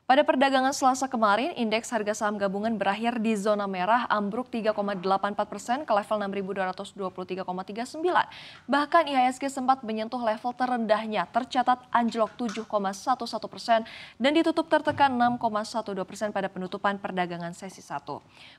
Pada perdagangan Selasa kemarin, indeks harga saham gabungan berakhir di zona merah ambruk 3,84% ke level 6.223,39. Bahkan IHSG sempat menyentuh level terendahnya, tercatat anjlok 7,11% dan ditutup tertekan 6,12% pada penutupan perdagangan sesi 1.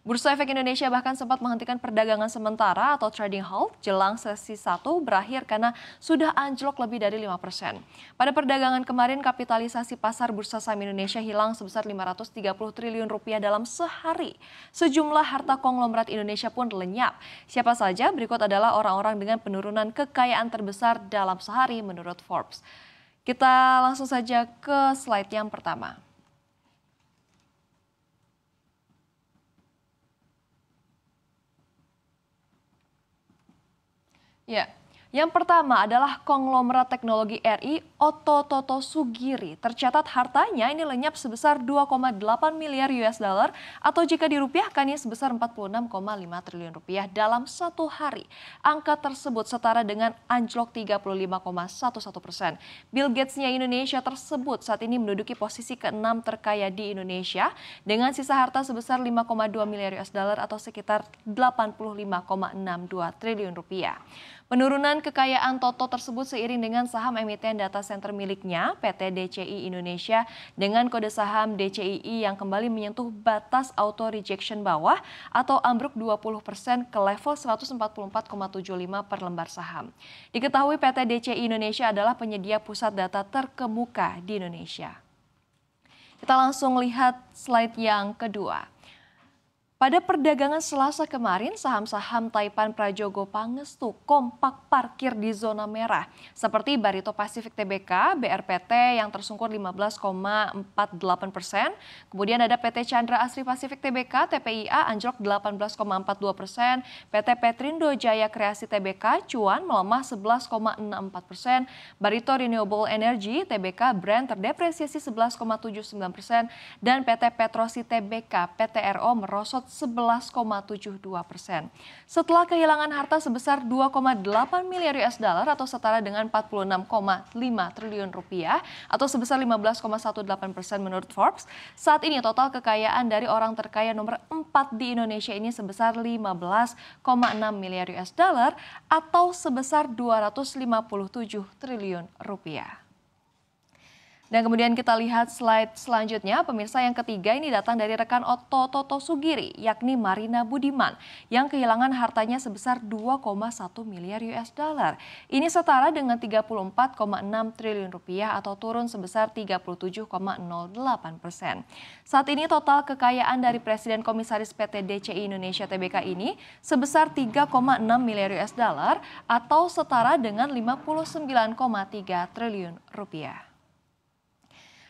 Bursa Efek Indonesia bahkan sempat menghentikan perdagangan sementara atau trading halt jelang sesi 1 berakhir karena sudah anjlok lebih dari 5%. Pada perdagangan kemarin, kapitalisasi pasar bursa saham Indonesia hilang sebesar 530 triliun rupiah dalam sehari. Sejumlah harta konglomerat Indonesia pun lenyap. Siapa saja? Berikut adalah orang-orang dengan penurunan kekayaan terbesar dalam sehari menurut Forbes. Kita langsung saja ke slide yang pertama. Ya. Yang pertama adalah konglomerat teknologi RI Otto Toto Sugiri. Tercatat hartanya ini lenyap sebesar 2,8 miliar US dollar atau jika dirupiahkan ini sebesar 46,5 triliun rupiah dalam satu hari. Angka tersebut setara dengan anjlok 35,11%. Bill Gates-nya Indonesia tersebut saat ini menduduki posisi ke-6 terkaya di Indonesia dengan sisa harta sebesar 5,2 miliar US dollar atau sekitar 85,62 triliun rupiah. Penurunan kekayaan Toto tersebut seiring dengan saham emiten data center miliknya, PT DCI Indonesia, dengan kode saham DCII yang kembali menyentuh batas auto rejection bawah atau ambruk 20% ke level 144,75 per lembar saham. Diketahui PT DCI Indonesia adalah penyedia pusat data terkemuka di Indonesia. Kita langsung lihat slide yang kedua. Pada perdagangan Selasa kemarin, saham-saham Taipan Prajogo Pangestu kompak parkir di zona merah. Seperti Barito Pacific Tbk, BRPT yang tersungkur 15,48%. Kemudian ada PT Chandra Asri Pacific Tbk, TPIA anjlok 18,42%. PT Petrindo Jaya Kreasi Tbk, cuan melemah 11,64%. Barito Renewable Energy Tbk, Brand terdepresiasi 11,79%. Dan PT Petrosi Tbk, PTRO merosot 11,72%. Setelah kehilangan harta sebesar 2,8 miliar US dollar atau setara dengan 46,5 triliun rupiah atau sebesar 15,18% menurut Forbes, saat ini total kekayaan dari orang terkaya nomor 4 di Indonesia ini sebesar 15,6 miliar US dollar atau sebesar 257 triliun rupiah. Dan kemudian kita lihat slide selanjutnya, pemirsa yang ketiga ini datang dari rekan Otto Toto Sugiri, yakni Marina Budiman, yang kehilangan hartanya sebesar 2,1 miliar US dollar. Ini setara dengan 34,6 triliun rupiah atau turun sebesar 37,08%. Saat ini total kekayaan dari Presiden Komisaris PT DCI Indonesia Tbk ini sebesar 3,6 miliar US dollar atau setara dengan 59,3 triliun rupiah.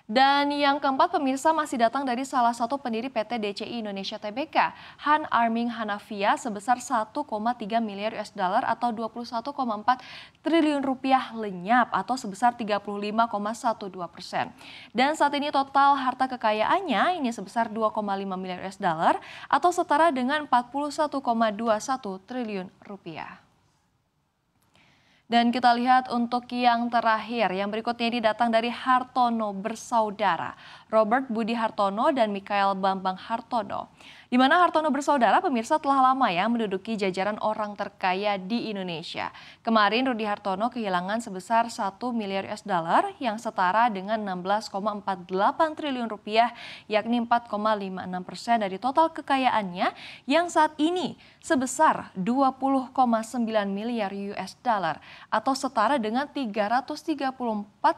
Dan yang keempat, pemirsa, masih datang dari salah satu pendiri PT DCI Indonesia Tbk, Han Arming Hanafia sebesar 1,3 miliar US dollar atau 21,4 triliun rupiah lenyap atau sebesar 35,12%. Dan saat ini total harta kekayaannya ini sebesar 2,5 miliar US dollar atau setara dengan 41,21 triliun rupiah. Dan kita lihat untuk yang terakhir, yang berikutnya ini datang dari Hartono bersaudara, Robert Budi Hartono dan Mikael Bambang Hartono. Di mana Hartono bersaudara, pemirsa, telah lama ya menduduki jajaran orang terkaya di Indonesia. Kemarin Rudi Hartono kehilangan sebesar 1 miliar US dollar yang setara dengan 16,48 triliun rupiah, yakni 4,56% dari total kekayaannya yang saat ini sebesar 20,9 miliar US dollar atau setara dengan 334,34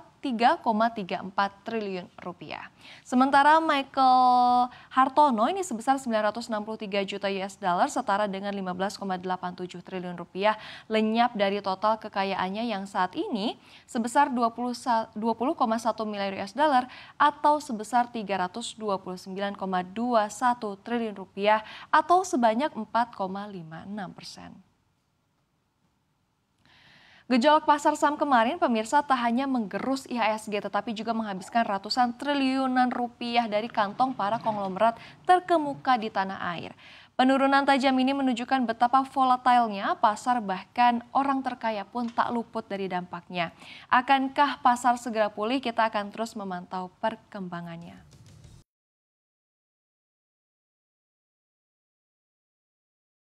triliun rupiah. Sementara Michael Hartono ini sebesar 963 juta US dollar setara dengan 15,87 triliun rupiah lenyap dari total kekayaannya yang saat ini sebesar 20,1 miliar US dollar atau sebesar 329,21 triliun rupiah atau sebanyak 4,56%. Gejolak pasar saham kemarin, pemirsa, tak hanya menggerus IHSG tetapi juga menghabiskan ratusan triliunan rupiah dari kantong para konglomerat terkemuka di tanah air. Penurunan tajam ini menunjukkan betapa volatilnya pasar, bahkan orang terkaya pun tak luput dari dampaknya. Akankah pasar segera pulih? Kita akan terus memantau perkembangannya.